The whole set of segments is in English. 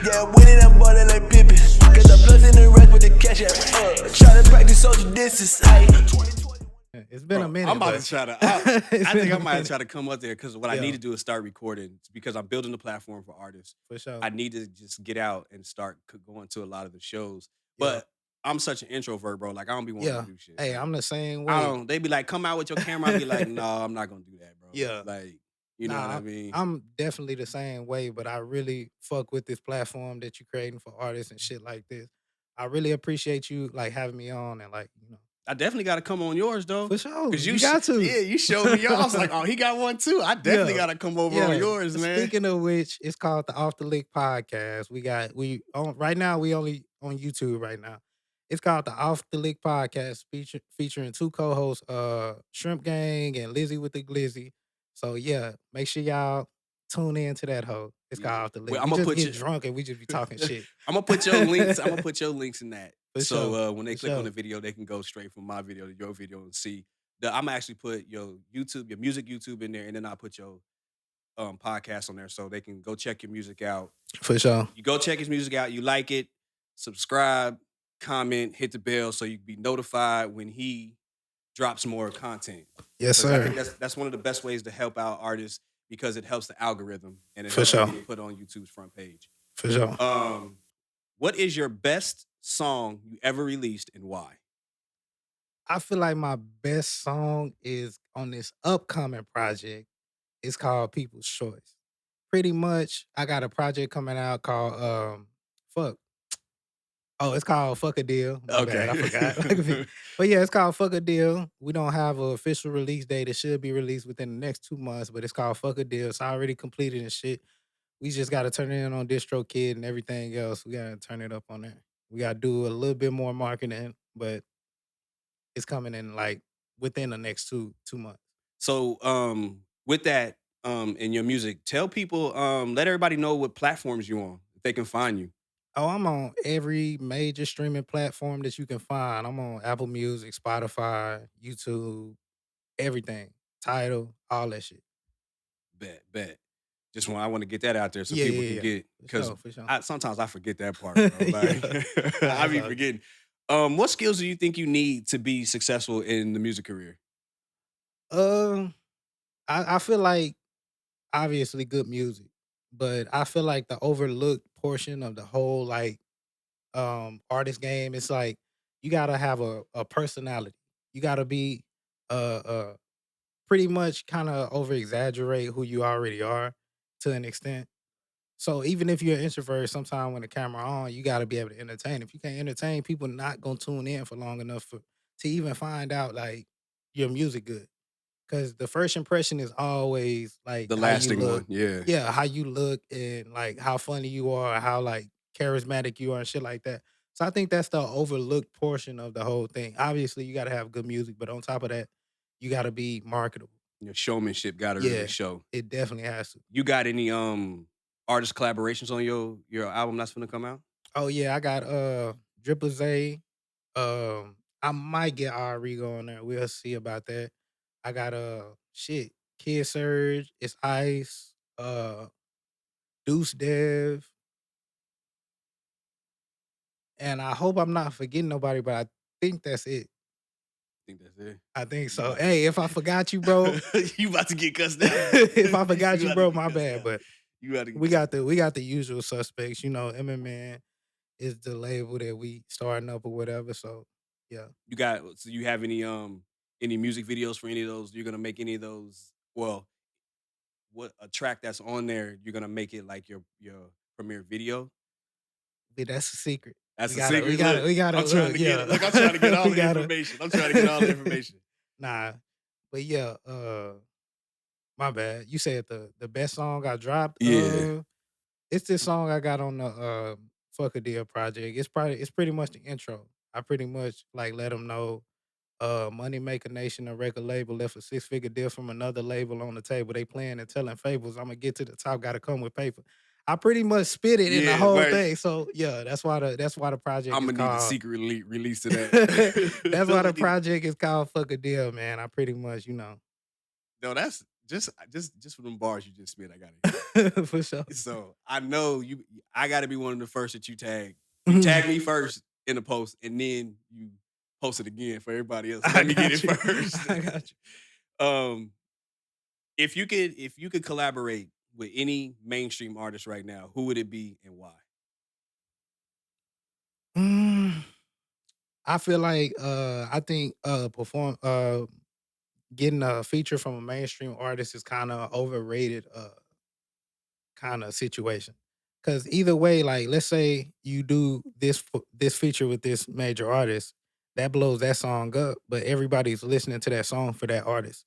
Yeah, winning, I'm ballin' like Pippen. Got the plus in the rest with the cash out. Try to practice social distance. It's been a minute. I'm about but to try to. I think I might minute. try to come up there because what I Yeah. need to do is start recording because I'm building a platform for artists. For sure. I need to just get out and start going to a lot of the shows. Yeah. But I'm such an introvert, bro. Like I don't be wanting Yeah. to do shit. Hey, Like, I'm the same I way. don't. They be like, come out with your camera. I be like, no, I'm not gonna do that, bro. Yeah. Like, you know what I mean? I'm definitely the same way, but I really fuck with this platform that you're creating for artists and shit like this. I really appreciate you like having me on and like, you know. I definitely got to come on yours though. For sure. Cause You got to. Yeah, you showed me. I was like, oh, he got one too. I definitely got to come over on yours, man. Speaking of which, it's called the Off the Lick Podcast. Right now we only on YouTube right now. It's called the Off the Lick Podcast, featuring two co-hosts, Shrimp Gang and Lizzie with the Glizzy. So yeah, make sure y'all tune in to that hoe. It's called Off the Lick. Well, I'm gonna get drunk and we just be talking shit. I'm gonna put your links. I'm gonna put your links in that. For so sure. When they click on the video, they can go straight from my video to your video and see. I'm gonna actually put your YouTube, your music YouTube in there, and then I'll put your podcast on there so they can go check your music out. For sure. You go check his music out. You like it, subscribe, comment, hit the bell so you can be notified when he drops more content. Yes, sir. I think that's one of the best ways to help out artists because it helps the algorithm and it For helps sure. you get put on YouTube's front page. For sure. What is your best song you ever released and why? I feel like my best song is on this upcoming project. It's called People's Choice. Pretty much, I got a project coming out called it's called Fuck a Deal. My bad, I forgot. But yeah, it's called Fuck a Deal. We don't have an official release date. It should be released within the next 2 months, but it's called Fuck a Deal. It's already completed and shit. We just got to turn it in on DistroKid and everything else. We got to turn it up on there. We got to do a little bit more marketing, but it's coming in like within the next two months. So with that in your music, tell people, let everybody know what platforms you're on, if they can find you. Oh, I'm on every major streaming platform that you can find. I'm on Apple Music, Spotify, YouTube, everything. Tidal, all that shit. Bet. I want to get that out there so people can get, because for sure. sometimes I forget that part. Bro. Like, I be forgetting. What skills do you think you need to be successful in the music career? I feel like obviously good music, but I feel like the overlooked portion of the whole like artist game, it's like you gotta have a personality. You gotta be pretty much kind of over exaggerate who you already are to an extent. So even if you're an introvert, sometimes when the camera on, you got to be able to entertain. If you can't entertain, people not gonna tune in for long enough to even find out like your music good. Because the first impression is always like The how lasting you one, look. yeah. Yeah, how you look and like how funny you are, how like charismatic you are and shit like that. So I think that's the overlooked portion of the whole thing. Obviously, you got to have good music, but on top of that, you got to be marketable. Your showmanship got to really show. It definitely has to. You got any artist collaborations on your album that's gonna come out? Oh yeah, I got Dripple Z. I might get Rigo on there. We'll see about that. I got Kid Surge, it's Ice, Deuce Dev. And I hope I'm not forgetting nobody, but I think that's it. Think that's it? I think so. Hey, if I forgot you, bro. You about to get cussed out. If I forgot you, bro, my bad. Out. But you gotta we got the usual suspects. You know, Emery is the label that we starting up or whatever. So yeah. You have any music videos for any of those? You're gonna make any of those? Well, what a track that's on there, you're gonna make it like your premiere video? Yeah, that's a secret. That's a secret. We got I'm trying to get I'm trying to get all the information. I'm trying to get all the information. Nah. But yeah, my bad. You said the best song I dropped. Yeah. It's this song I got on the Fuck a Deal project. It's pretty much the intro. I pretty much like let them know Money Maker Nation, a record label, left a 6-figure deal from another label on the table. They playing and telling fables. I'm gonna get to the top, gotta come with paper. I pretty much spit it in the whole thing. So yeah, that's why the project I'm is gonna called, need the secret release to that. that's why the project is called Fuck a Deal, man. I pretty much, No, that's just for them bars you just spit, I gotta hear For sure. it. So I know you. I gotta be one of the first that you tag. You tag me first in the post, and then you post it again for everybody else. I Let me get it got you. first. I got you. um, if you could collaborate with any mainstream artist right now, who would it be and why? Mm, I feel like I think getting a feature from a mainstream artist is kind of overrated kind of situation. Cause either way, like let's say you do this feature with this major artist, that blows that song up, but everybody's listening to that song for that artist.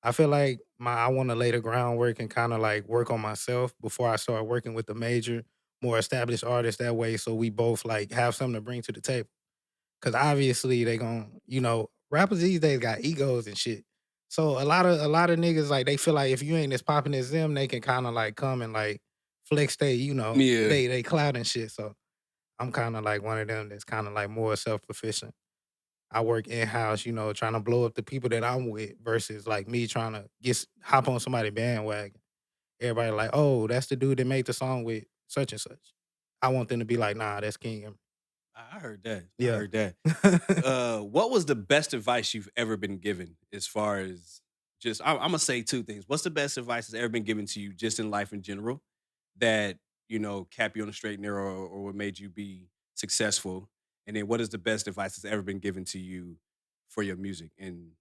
I feel like I want to lay the groundwork and kind of like work on myself before I start working with the major, more established artist that way, so we both like have something to bring to the table. Cause obviously they gon' rappers these days got egos and shit. So a lot of niggas like they feel like if you ain't as popping as them, they can kind of like come and like flex Yeah, they clout and shit. So I'm kind of like one of them that's kind of like more self proficient. I work in house, trying to blow up the people that I'm with versus like me trying to hop on somebody bandwagon. Everybody like, oh, that's the dude that made the song with such and such. I want them to be like, nah, that's King Emery. I heard that. I Yeah. heard that. What was the best advice you've ever been given as far as just I'm gonna say two things. What's the best advice that's ever been given to you just in life in general that kept you on the straight and narrow or what made you be successful? And then what is the best advice that's ever been given to you for your music and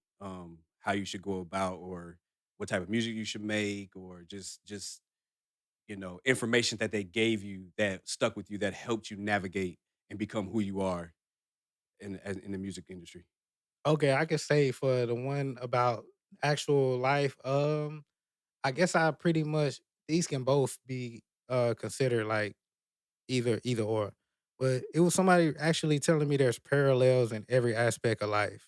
how you should go about or what type of music you should make or just information that they gave you that stuck with you that helped you navigate and become who you are in the music industry. Okay, I could say for the one about actual life, I guess I pretty much these can both be considered like either or. But it was somebody actually telling me there's parallels in every aspect of life.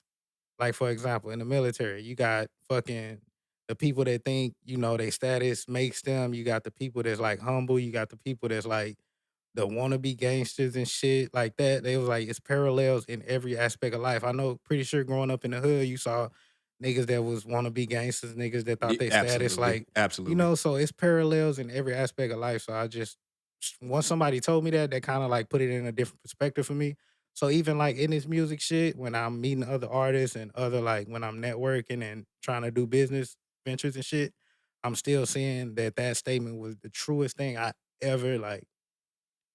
Like for example, in the military, you got fucking the people that think, their status makes them, you got the people that's like humble, you got the people that's like the wannabe gangsters and shit like that. They was like it's parallels in every aspect of life. I know, pretty sure growing up in the hood, you saw niggas that was wannabe gangsters, niggas that thought they status Absolutely, like, absolutely. so it's parallels in every aspect of life. So I just once somebody told me that, kind of like put it in a different perspective for me. So even like in this music shit, when I'm meeting other artists and other like when I'm networking and trying to do business ventures and shit, I'm still seeing that statement was the truest thing I ever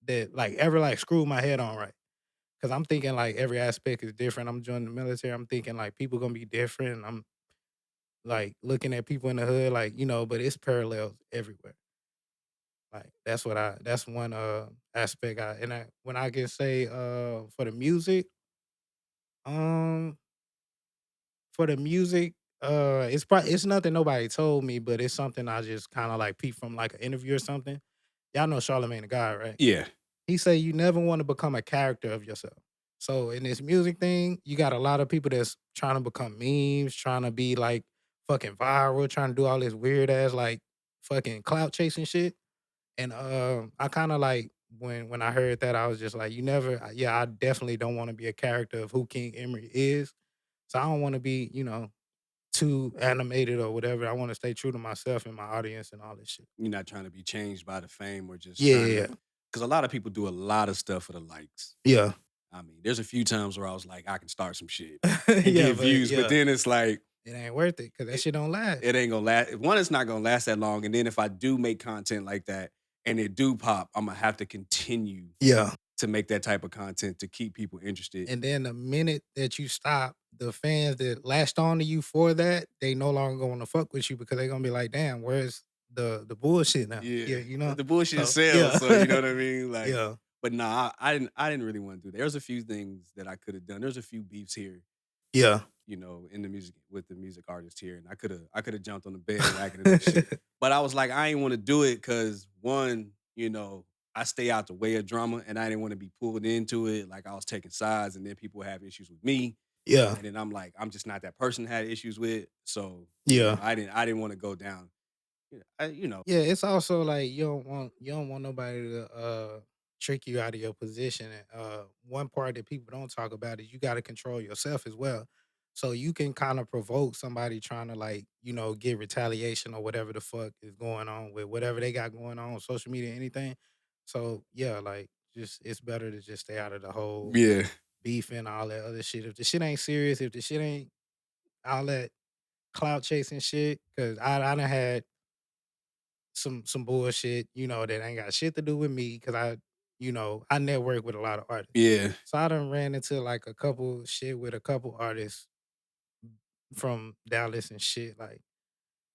ever like screwed my head on right. Cause I'm thinking like every aspect is different. I'm joining the military. I'm thinking like people gonna be different. I'm like looking at people in the hood, like, but it's parallels everywhere. Like that's one aspect when I can say for the music, um for the music, it's nothing nobody told me, but it's something I just kind of like peep from like an interview or something. Y'all know Charlemagne the God, right? Yeah, He say you never want to become a character of yourself. So in this music thing, you got a lot of people that's trying to become memes, trying to be like fucking viral, trying to do all this weird ass like fucking clout chasing shit. And I kind of like when I heard that, I was just like, you never, yeah, I definitely don't want to be a character of who King Emery is. So I don't want to be, too animated or whatever. I want to stay true to myself and my audience and all this shit. you're not trying to be changed by the fame or just Yeah, trying yeah, to, yeah. because a lot of people do a lot of stuff for the likes. Yeah. I mean, there's a few times where I was like, I can start some shit and Yeah, get but views, but yeah, then it's like it ain't worth it because that it, shit don't last. it ain't gonna last. One, it's not gonna last that long, and then if I do make content like that and it do pop, I'm gonna have to continue Yeah. to make that type of content to keep people interested. And then the minute that you stop, the fans that latched on to you for that, they no longer going to fuck with you because they're gonna be like, damn, where's the bullshit now? Yeah, Yeah, the bullshit So sells. yeah, So you know what I mean. Like, yeah, but nah, I didn't really want to do that. There's a few things that I could have done. There's a few beefs here, yeah, in the music with the music artist here, and I could have jumped on the bandwagon of that shit. But I was like, I ain't want to do it because one, I stay out the way of drama, and I didn't want to be pulled into it. Like I was taking sides, and then people have issues with me, yeah, and then I'm like, I'm just not that person to have issues with. So yeah. I didn't want to go down. Yeah, it's also like you don't want nobody to trick you out of your position. And one part that people don't talk about is you got to control yourself as well. So you can kind of provoke somebody trying to like, get retaliation or whatever the fuck is going on with whatever they got going on social media, anything. So yeah, like just it's better to just stay out of the whole Yeah. beef and all that other shit. If the shit ain't serious, if the shit ain't all that clout chasing shit, because I done had some bullshit, that ain't got shit to do with me because I network with a lot of artists. Yeah. So I done ran into like a couple shit with a couple artists from Dallas and shit. Like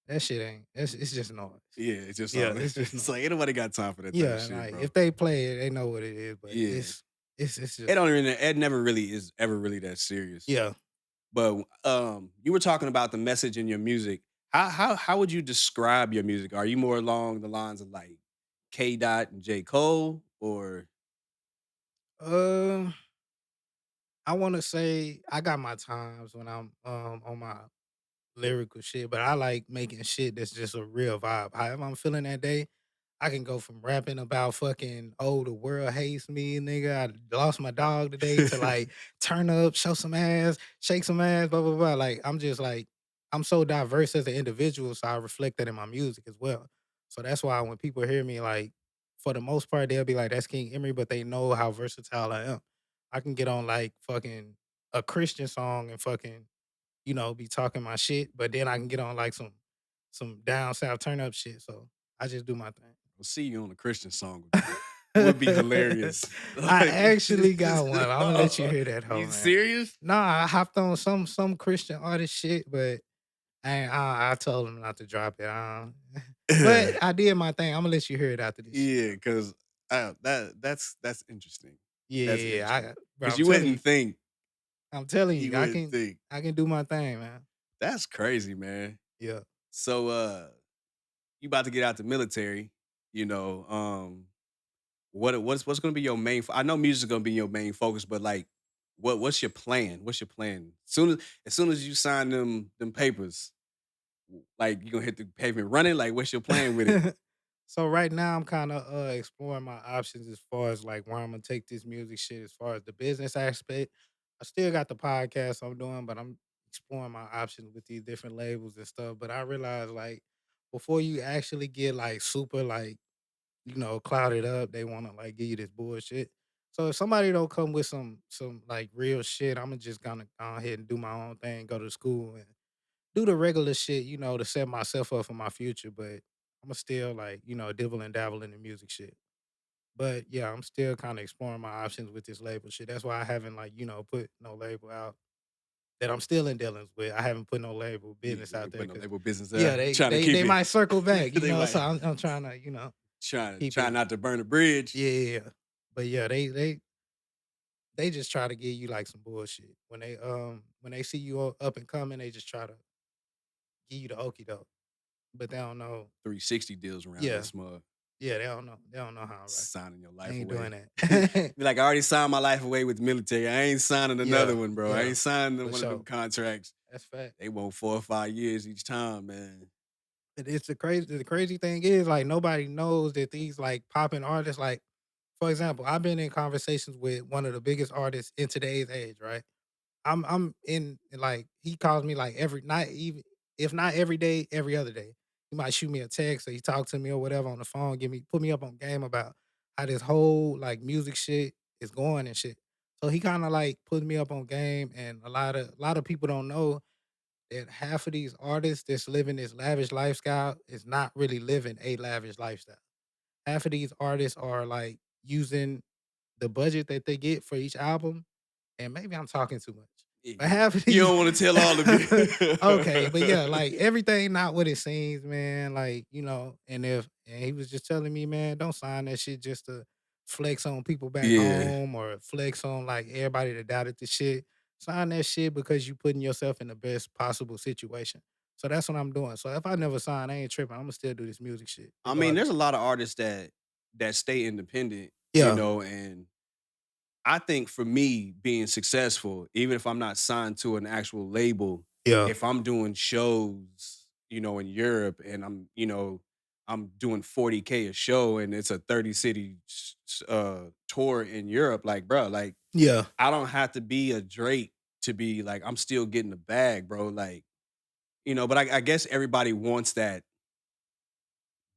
that shit ain't it's just noise. Yeah. It's just Yeah, all it's just it's like noise. ain't nobody got time for that type Yeah, of and shit, like bro. if they play it, they know what it is, but Yeah. it's It just don't even it never really is ever really that serious. yeah. But you were talking about the message in your music. How would you describe your music? Are you more along the lines of like K Dot and J. Cole or Um I wanna say I got my times when I'm on my lyrical shit, but I like making shit that's just a real vibe. However I'm feeling that day, I can go from rapping about fucking, oh, the world hates me, nigga. I lost my dog today to like turn up, show some ass, shake some ass, blah, blah, blah. Like, I'm just like, I'm so diverse as an individual, so I reflect that in my music as well. So that's why when people hear me, like, for the most part, they'll be like, that's King Emery, but they know how versatile I am. I can get on like fucking a Christian song and fucking be talking my shit, but then I can get on like some down south turn up shit. So I just do my thing. we'll see you on a Christian song would be hilarious. I Like actually got one. I'm gonna let you hear that hoe, you man. serious? Nah, I hopped on some Christian artist shit, but I told him not to drop it. But I did my thing. I'm gonna let you hear it after this shit, Yeah, though. because that's interesting. Yeah, That's yeah, yeah. interesting. Bro, Because I'm telling you you, wouldn't think. I can do my thing, man. That's crazy, man. Yeah. So you about to get out the military, what's gonna be your main I know music is gonna be your main focus, but like what's your plan? What's your plan? As soon as you sign them papers, like you gonna hit the pavement running? Like what's your plan with it? So right now I'm kind of exploring my options as far as like where I'm gonna take this music shit as far as the business aspect. I still got the podcast I'm doing, but I'm exploring my options with these different labels and stuff. But I realize like before you actually get like super like, clouded up, they wanna like give you this bullshit. So if somebody don't come with some like real shit, I'm just gonna go ahead and do my own thing, go to school and do the regular shit, to set myself up for my future, but Imma still like, dibble and dabble in the music shit. But yeah, I'm still kinda exploring my options with this label shit. That's why I haven't like, put no label out that I'm still in dealings with. I haven't put no label Yeah, business you out ain't there putting no because label business yeah, there. they Trying to they keep they it. might circle back, They so might I'm trying to, trying keep try it not to burn a bridge. yeah, yeah, yeah. But yeah, they just try to give you like some bullshit. When they see you up and coming, they just try to give you the okey doke, but they don't know 360 deals around yeah. this mug. Yeah, they don't know how, right? Signing your I life ain't doing away. that. Be like, I already signed my life away with the military. I ain't signing another Yeah, one, bro. I yeah, ain't signing for one of them sure. contracts. That's fact. They want 4 or 5 years each time, man. But it's the crazy thing is like nobody knows that these like popping artists, like for example, I've been in conversations with one of the biggest artists in today's age, right? I'm in like he calls me like every not even if not every day, every other day. He might shoot me a text or he talk to me or whatever on the phone, put me up on game about how this whole like music shit is going and shit. So he kind of like put me up on game, and a lot of people don't know that half of these artists that's living this lavish lifestyle is not really living a lavish lifestyle. Half of these artists are like using the budget that they get for each album, and maybe I'm talking too much. But You half of you these don't want to tell all of okay, but yeah, it. like everything not what it seems, man. Like, and he was just telling me, man, don't sign that shit just to flex on people back Yeah. home or flex on like everybody that doubted the shit. Sign that shit because you putting yourself in the best possible situation. So that's what I'm doing. So if I never sign, I ain't tripping. I'm gonna still do this music shit I mean, there's regardless. a lot of artists that stay independent, Yeah, and I think for me being successful, even if I'm not signed to an actual label, yeah, if I'm doing shows, in Europe and I'm doing 40K a show and it's a 30 city tour in Europe, like, bro, like yeah, I don't have to be a Drake to be like, I'm still getting the bag, bro. Like, but I guess everybody wants that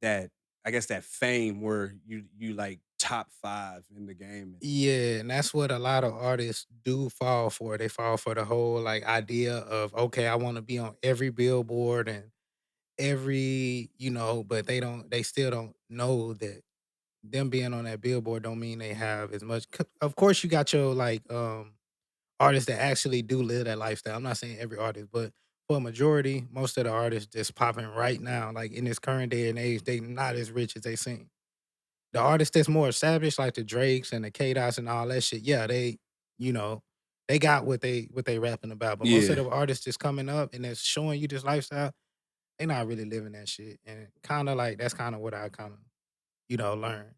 I guess that fame where you like top 5 in the game. Yeah, and that's what a lot of artists do fall for. They fall for the whole like idea of okay, I want to be on every billboard and every, but they still don't know that them being on that billboard don't mean they have as much. Of course, you got your like artists that actually do live that lifestyle. I'm not saying every artist, but for a majority, most of the artists just popping right now, like in this current day and age, they not as rich as they seem. The artists that's more established, like the Drakes and the K Dots and all that shit, yeah, you know, they got what they rapping about. But most of Yeah. the artists that's coming up and that's showing you this lifestyle, they not really living that shit. And kind of like that's kind of what I kind of learned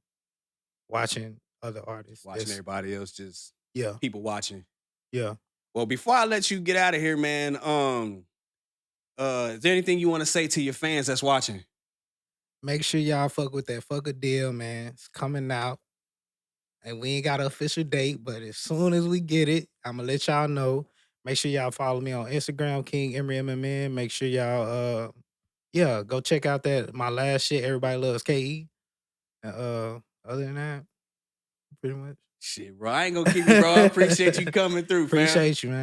watching other artists. Watching everybody else, just Yeah, people watching. yeah. Well, before I let you get out of here, man, is there anything you want to say to your fans that's watching? Make sure y'all fuck with that fuck a deal, man. It's coming out. And we ain't got an official date, but as soon as we get it, I'm gonna let y'all know. Make sure y'all follow me on Instagram, King Emery MMN. Make sure y'all yeah, go check out that my last shit, Everybody Loves KE. Other than that, pretty much. Shit, bro. I ain't gonna keep you, bro. I appreciate you coming through, fam. Appreciate you, man.